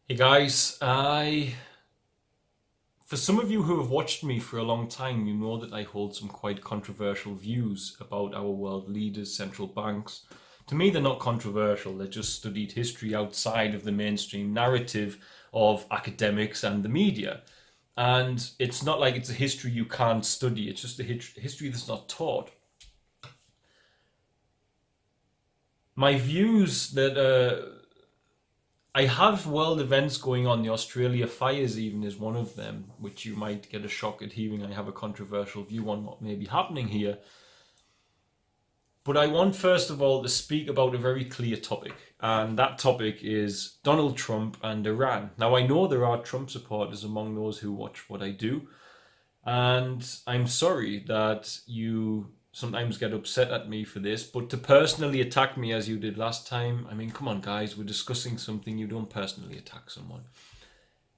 Hey guys, for some of you who have watched me for a long time, you know that I hold some quite controversial views about our world leaders, central banks. To me, they're not controversial, they're just studied history outside of the mainstream narrative of academics and the media. And it's not like it's a history you can't study, it's just a history that's not taught. My views that I have world events going on. The Australia fires even is one of them, which you might get a shock at hearing. I have a controversial view on what may be happening here. But I want first of all to speak about a very clear topic, and that topic is Donald Trump and Iran. Now I know there are Trump supporters among those who watch what I do, and I'm sorry that you sometimes get upset at me for this, but to personally attack me as you did last time, I mean, come on, guys, we're discussing something. You don't personally attack someone.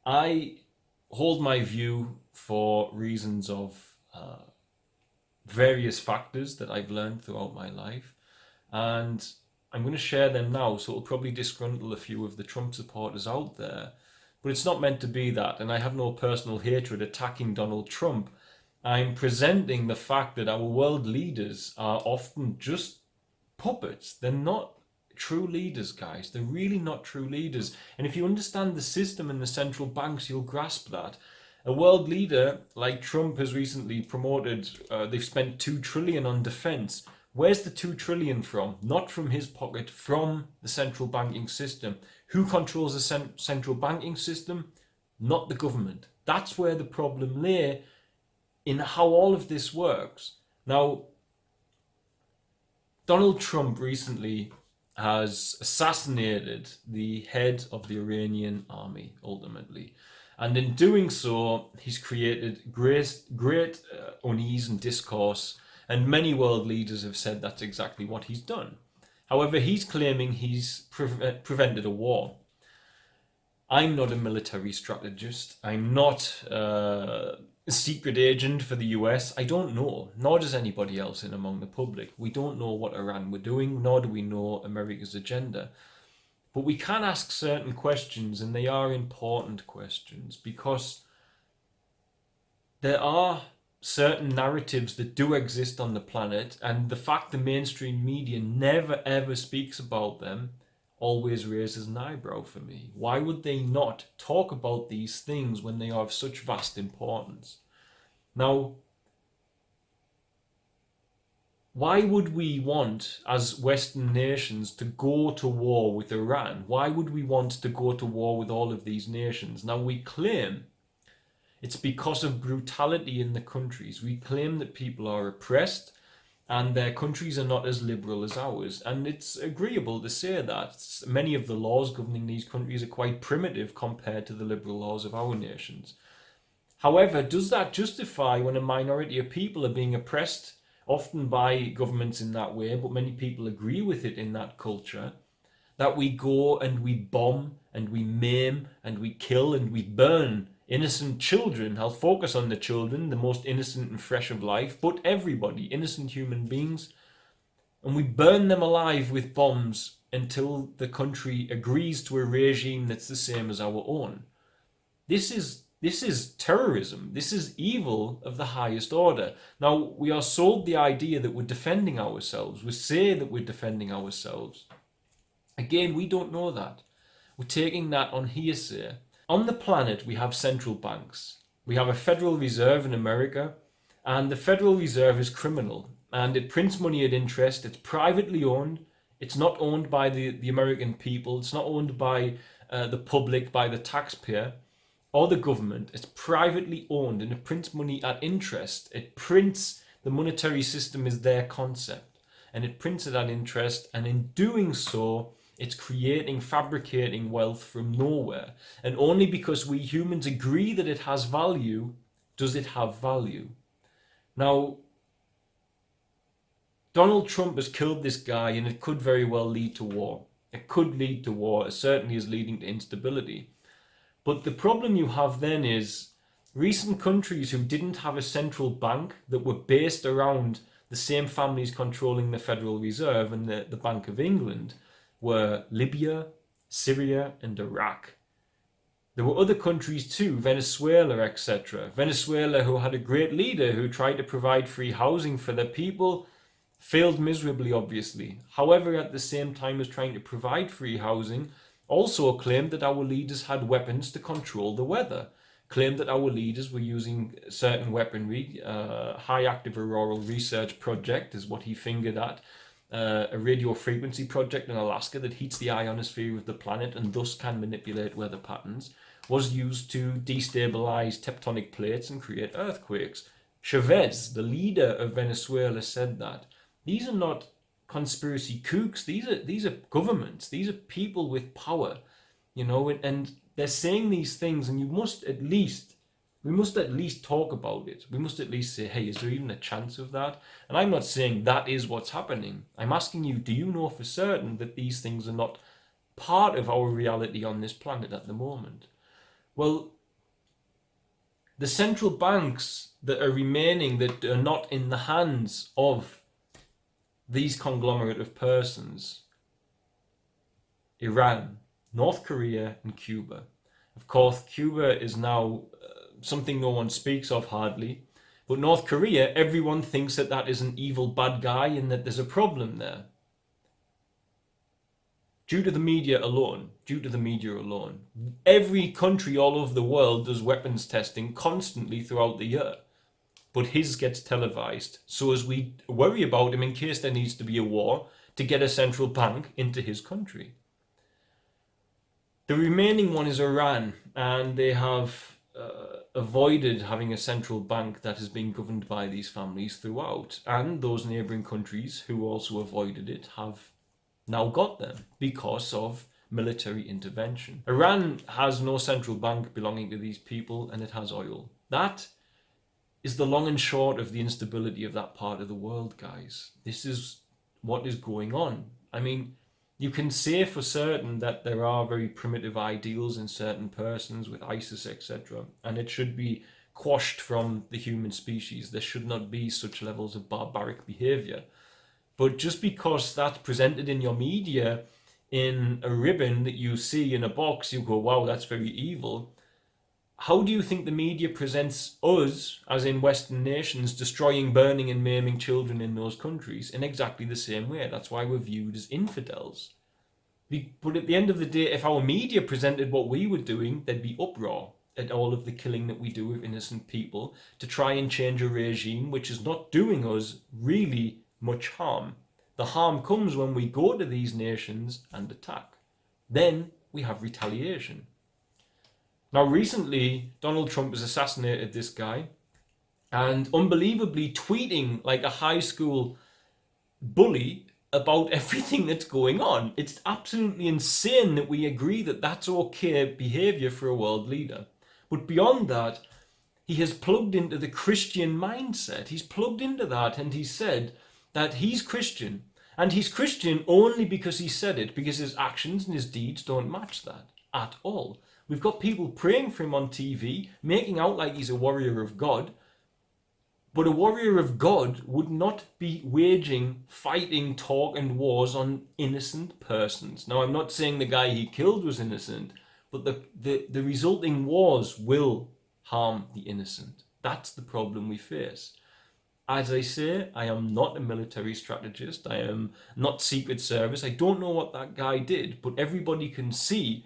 I hold my view for reasons of various factors that I've learned throughout my life, and I'm going to share them now, so it'll probably disgruntle a few of the Trump supporters out there. But it's not meant to be that, and I have no personal hatred attacking Donald Trump. I'm presenting the fact that our world leaders are often just puppets. They're not true leaders, guys. They're really not true leaders. And if you understand the system and the central banks, you'll grasp that. A world leader like Trump has recently promoted, they've spent 2 trillion on defense. Where's the 2 trillion from? Not from his pocket, from the central banking system. Who controls the central banking system? Not the government. That's where the problem lay in how all of this works. Now, Donald Trump recently has assassinated the head of the Iranian army, ultimately. And in doing so, he's created great unease and discourse, and many world leaders have said that's exactly what he's done. However, he's claiming he's prevented a war. I'm not a military strategist. I'm not a secret agent for the US. I don't know, nor does anybody else in among the public. We don't know what Iran were doing, nor do we know America's agenda. But we can ask certain questions, and they are important questions, because there are certain narratives that do exist on the planet, and the fact the mainstream media never ever speaks about them always raises an eyebrow for me. Why would they not talk about these things when they are of such vast importance? Now, why would we want, as Western nations, to go to war with Iran? Why would we want to go to war with all of these nations? Now, we claim it's because of brutality in the countries. We claim that people are oppressed and their countries are not as liberal as ours. And it's agreeable to say that. Many of the laws governing these countries are quite primitive compared to the liberal laws of our nations. However, does that justify when a minority of people are being oppressed, often by governments in that way, but many people agree with it in that culture, that we go and we bomb and we maim and we kill and we burn innocent children? I'll focus on the children, the most innocent and fresh of life, but everybody, innocent human beings, and we burn them alive with bombs until the country agrees to a regime that's the same as our own. This is terrorism. This is evil of the highest order. Now, we are sold the idea that we're defending ourselves. We say that we're defending ourselves. Again, we don't know that. We're taking that on hearsay. On the planet, we have central banks. We have a Federal Reserve in America, and the Federal Reserve is criminal, and it prints money at interest. It's privately owned. It's not owned by the American people. It's not owned by the public, by the taxpayer or the government. It's privately owned, and it prints money at interest. It prints, the monetary system is their concept, and it prints it at interest, and in doing so, it's creating, fabricating wealth from nowhere. And only because we humans agree that it has value, does it have value. Now, Donald Trump has killed this guy, and it could very well lead to war. It could lead to war. It certainly is leading to instability. But the problem you have then is recent countries who didn't have a central bank, that were based around the same families controlling the Federal Reserve and the Bank of England, were Libya, Syria, and Iraq. There were other countries too, Venezuela, etc. Venezuela, who had a great leader who tried to provide free housing for their people, failed miserably, obviously. However, at the same time as trying to provide free housing, also claimed that our leaders had weapons to control the weather, claimed that our leaders were using certain weaponry. High Active Auroral Research Project is what he fingered at, a radio frequency project in Alaska that heats the ionosphere of the planet and thus can manipulate weather patterns, was used to destabilize tectonic plates and create earthquakes. Chavez, the leader of Venezuela, said that. These are not conspiracy kooks. These are governments. These are people with power, and they're saying these things, and we must at least talk about it. We must at least say, hey, is there even a chance of that? And I'm not saying that is what's happening. I'm asking you, do you know for certain that these things are not part of our reality on this planet at the moment? Well, the central banks that are remaining, that are not in the hands of these conglomerate of persons: Iran, North Korea, and Cuba. Of course, Cuba is now something no one speaks of hardly, but North Korea, everyone thinks that that is an evil bad guy and that there's a problem there. Due to the media alone. Every country all over the world does weapons testing constantly throughout the year. But his gets televised, so as we worry about him in case there needs to be a war to get a central bank into his country. The remaining one is Iran, and they have avoided having a central bank that has been governed by these families throughout. And those neighbouring countries who also avoided it have now got them because of military intervention. Iran has no central bank belonging to these people, and it has oil. That is the long and short of the instability of that part of the world, guys. This is what is going on. I mean, you can say for certain that there are very primitive ideals in certain persons with ISIS, etc., and it should be quashed from the human species. There should not be such levels of barbaric behavior. But just because that's presented in your media in a ribbon that you see in a box, you go, wow, that's very evil. How do you think the media presents us, as in Western nations, destroying, burning and maiming children in those countries? In exactly the same way. That's why we're viewed as infidels. But at the end of the day, if our media presented what we were doing, there'd be uproar at all of the killing that we do of innocent people to try and change a regime which is not doing us really much harm. The harm comes when we go to these nations and attack. Then we have retaliation. Now, recently, Donald Trump has assassinated this guy and unbelievably tweeting like a high school bully about everything that's going on. It's absolutely insane that we agree that that's okay behavior for a world leader. But beyond that, he has plugged into the Christian mindset. He's plugged into that, and he said that he's Christian. And he's Christian only because he said it, because his actions and his deeds don't match that at all. We've got people praying for him on TV, making out like he's a warrior of God. But a warrior of God would not be waging fighting, talk and wars on innocent persons. Now, I'm not saying the guy he killed was innocent, but the resulting wars will harm the innocent. That's the problem we face. As I say, I am not a military strategist. I am not Secret Service. I don't know what that guy did, but everybody can see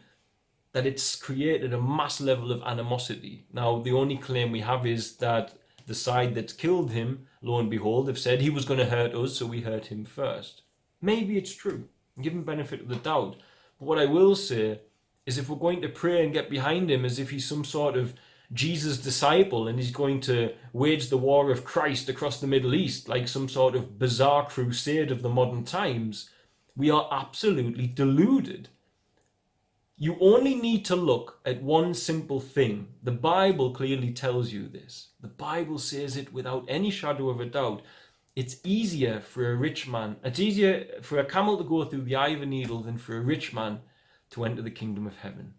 that it's created a mass level of animosity. Now, the only claim we have is that the side that's killed him, lo and behold, have said he was going to hurt us, so we hurt him first. Maybe it's true. Give him benefit of the doubt. But what I will say is, if we're going to pray and get behind him as if he's some sort of Jesus disciple and he's going to wage the war of Christ across the Middle East like some sort of bizarre crusade of the modern times, we are absolutely deluded. You only need to look at one simple thing. The Bible clearly tells you this. The Bible says it without any shadow of a doubt. It's easier for a rich man, it's easier for a camel to go through the eye of a needle than for a rich man to enter the kingdom of heaven.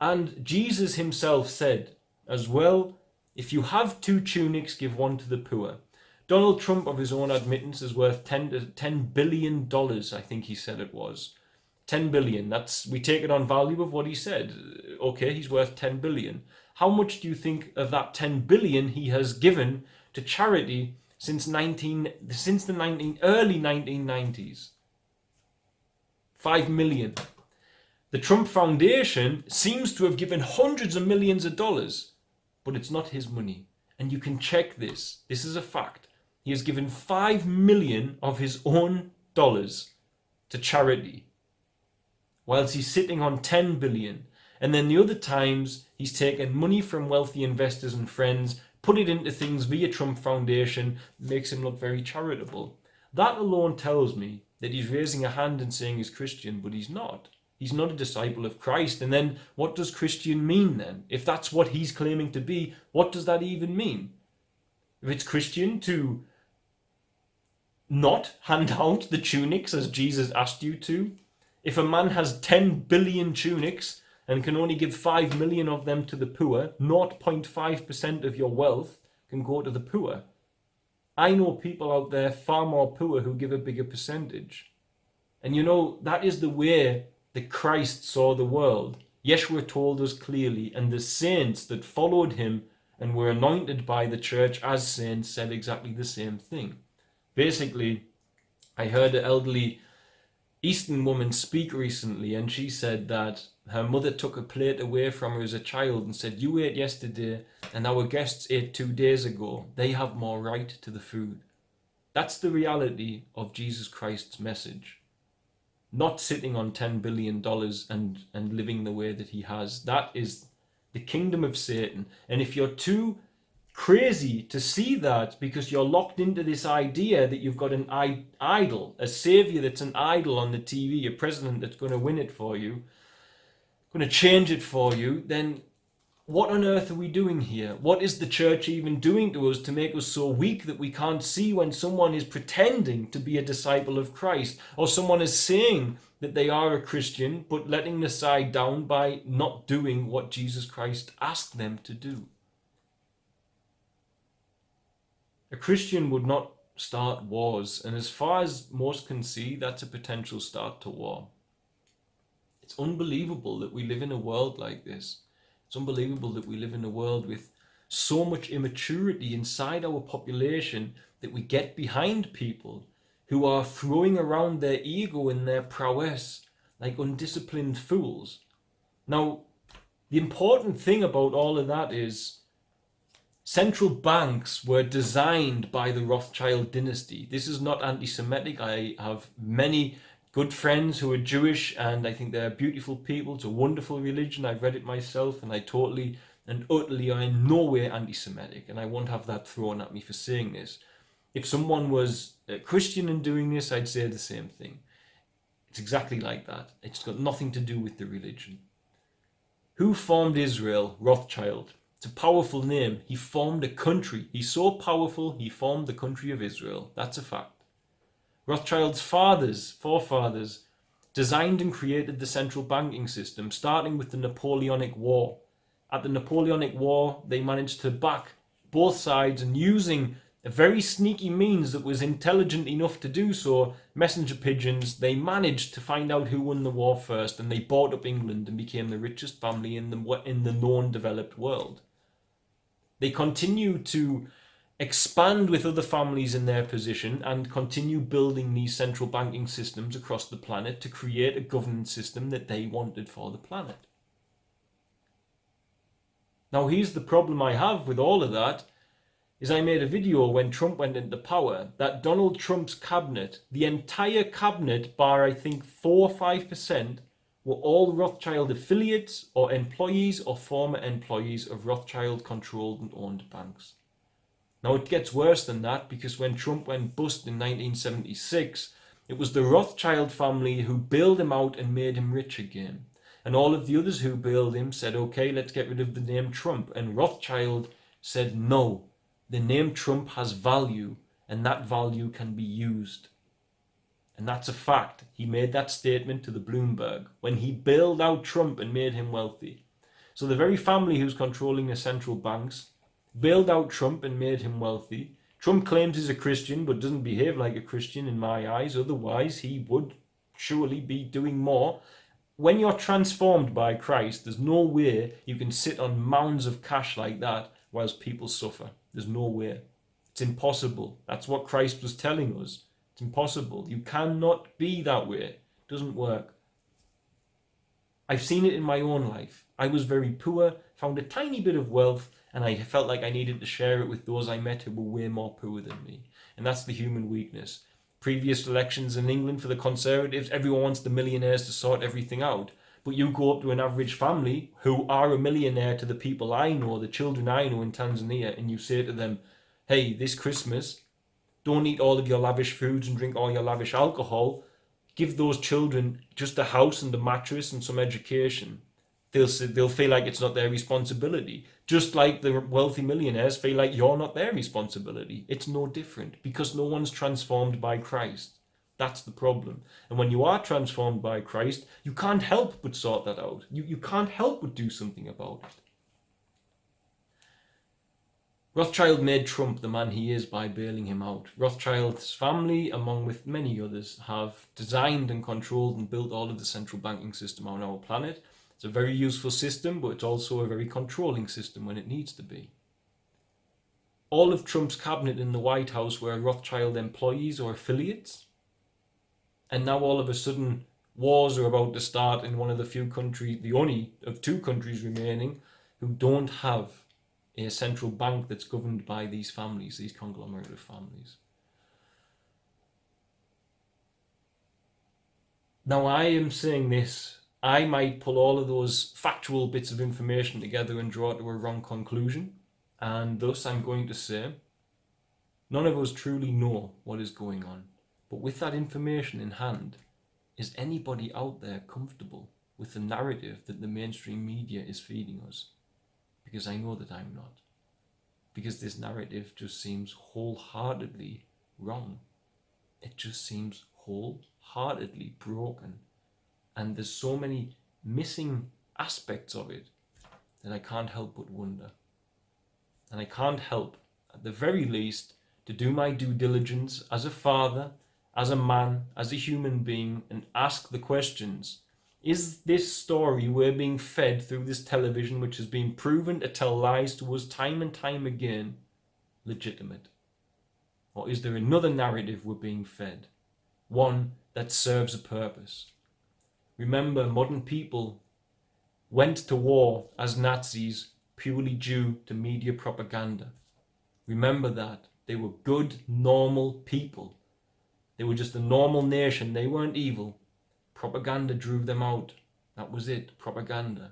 And Jesus himself said as well, if you have 2 tunics, give one to the poor. Donald Trump, of his own admittance, is worth $10 billion, I think he said it was. 10 billion. We take it on value of what he said. Okay, he's worth 10 billion. How much do you think of that 10 billion he has given to charity since the early 1990s? 5 million. The Trump Foundation seems to have given hundreds of millions of dollars, but it's not his money. And you can check this. This is a fact. He has given 5 million of his own dollars to charity, whilst he's sitting on 10 billion. And then the other times he's taken money from wealthy investors and friends, put it into things via Trump Foundation, makes him look very charitable. That alone tells me that he's raising a hand and saying he's Christian, but he's not. He's not a disciple of Christ. And then what does Christian mean then? If that's what he's claiming to be, what does that even mean? If it's Christian to not hand out the tunics as Jesus asked you to, if a man has 10 billion tunics and can only give 5 million of them to the poor, 0.5% of your wealth can go to the poor. I know people out there far more poor who give a bigger percentage. And you know, that is the way that Christ saw the world. Yeshua told us clearly, and the saints that followed him and were anointed by the church as saints said exactly the same thing. Basically, I heard an elderly Eastern woman speak recently, and she said that her mother took a plate away from her as a child and said, "You ate yesterday and our guests ate 2 days ago. They have more right to the food." That's the reality of Jesus Christ's message. Not sitting on $10 billion and living the way that he has. That is the kingdom of Satan. And if you're too crazy to see that because you're locked into this idea that you've got an idol, a savior that's an idol on the TV, a president that's going to win it for you, going to change it for you, then what on earth are we doing here? What is the church even doing to us to make us so weak that we can't see when someone is pretending to be a disciple of Christ, or someone is saying that they are a Christian but letting the side down by not doing what Jesus Christ asked them to do? A Christian would not start wars, and as far as most can see, that's a potential start to war. It's unbelievable that we live in a world like this. It's unbelievable that we live in a world with so much immaturity inside our population that we get behind people who are throwing around their ego and their prowess like undisciplined fools. Now, the important thing about all of that is central banks were designed by the Rothschild dynasty. This is not anti-Semitic. I have many good friends who are Jewish, and I think they're beautiful people. It's a wonderful religion. I've read it myself, and I totally and utterly are in no way anti-Semitic, and I won't have that thrown at me for saying this. If someone was a Christian in doing this, I'd say the same thing. It's exactly like that. It's got nothing to do with the religion. Who formed Israel? Rothschild. It's a powerful name. He formed a country. He's so powerful, he formed the country of Israel. That's a fact. Rothschild's forefathers, designed and created the central banking system, starting with the Napoleonic War. At the Napoleonic War, they managed to back both sides, and using a very sneaky means that was intelligent enough to do so, messenger pigeons, they managed to find out who won the war first, and they bought up England and became the richest family in the known developed world. They continued to expand with other families in their position and continue building these central banking systems across the planet to create a governance system that they wanted for the planet. Now, here's the problem I have with all of that, is I made a video when Trump went into power that Donald Trump's cabinet, the entire cabinet bar I think 4 or 5%, were all Rothschild affiliates or employees or former employees of Rothschild controlled and owned banks. Now, it gets worse than that, because when Trump went bust in 1976, it was the Rothschild family who bailed him out and made him rich again. And all of the others who bailed him said, okay, let's get rid of the name Trump. And Rothschild said, no, the name Trump has value, and that value can be used. And that's a fact. He made that statement to the Bloomberg when he bailed out Trump and made him wealthy. So the very family who's controlling the central banks bailed out Trump and made him wealthy. Trump claims he's a Christian but doesn't behave like a Christian in my eyes. Otherwise, he would surely be doing more. When you're transformed by Christ, there's no way you can sit on mounds of cash like that whilst people suffer. There's no way. It's impossible. That's what Christ was telling us. It's impossible. You cannot be that way. It doesn't work. I've seen it in my own life. I was very poor, found a tiny bit of wealth, and I felt like I needed to share it with those I met who were way more poor than me. And that's the human weakness. Previous elections in England for the Conservatives, everyone wants the millionaires to sort everything out. But you go up to an average family who are a millionaire to the people I know, the children I know in Tanzania, and you say to them, hey, this Christmas, don't eat all of your lavish foods and drink all your lavish alcohol. Give those children just a house and a mattress and some education. They'll feel like it's not their responsibility. Just like the wealthy millionaires feel like you're not their responsibility. It's no different because no one's transformed by Christ. That's the problem. And when you are transformed by Christ, you can't help but sort that out. You can't help but do something about it. Rothschild made Trump the man he is by bailing him out. Rothschild's family, along with many others, have designed and controlled and built all of the central banking system on our planet. It's a very useful system, but it's also a very controlling system when it needs to be. All of Trump's cabinet in the White House were Rothschild employees or affiliates. And now all of a sudden, wars are about to start in one of the few countries, the only of two countries remaining, who don't have a central bank that's governed by these families, these conglomerate of families. Now I am saying this, I might pull all of those factual bits of information together and draw to a wrong conclusion, and thus I'm going to say, none of us truly know what is going on, but with that information in hand, is anybody out there comfortable with the narrative that the mainstream media is feeding us? Because I know that I'm not. Because this narrative just seems wholeheartedly wrong. It just seems wholeheartedly broken. And there's so many missing aspects of it that I can't help but wonder. And I can't help, at the very least, to do my due diligence as a father, as a man, as a human being, and ask the questions. Is this story we're being fed through this television, which has been proven to tell lies to us time and time again, legitimate? Or is there another narrative we're being fed? One that serves a purpose? Remember, modern people went to war as Nazis purely due to media propaganda. Remember that. They were good, normal people. They were just a normal nation. They weren't evil. Propaganda drew them out. That was it, propaganda.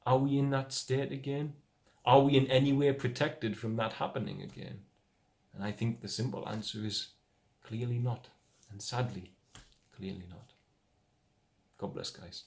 Are we in that state again? Are we in any way protected from that happening again? And I think the simple answer is clearly not. And sadly, clearly not. God bless, guys.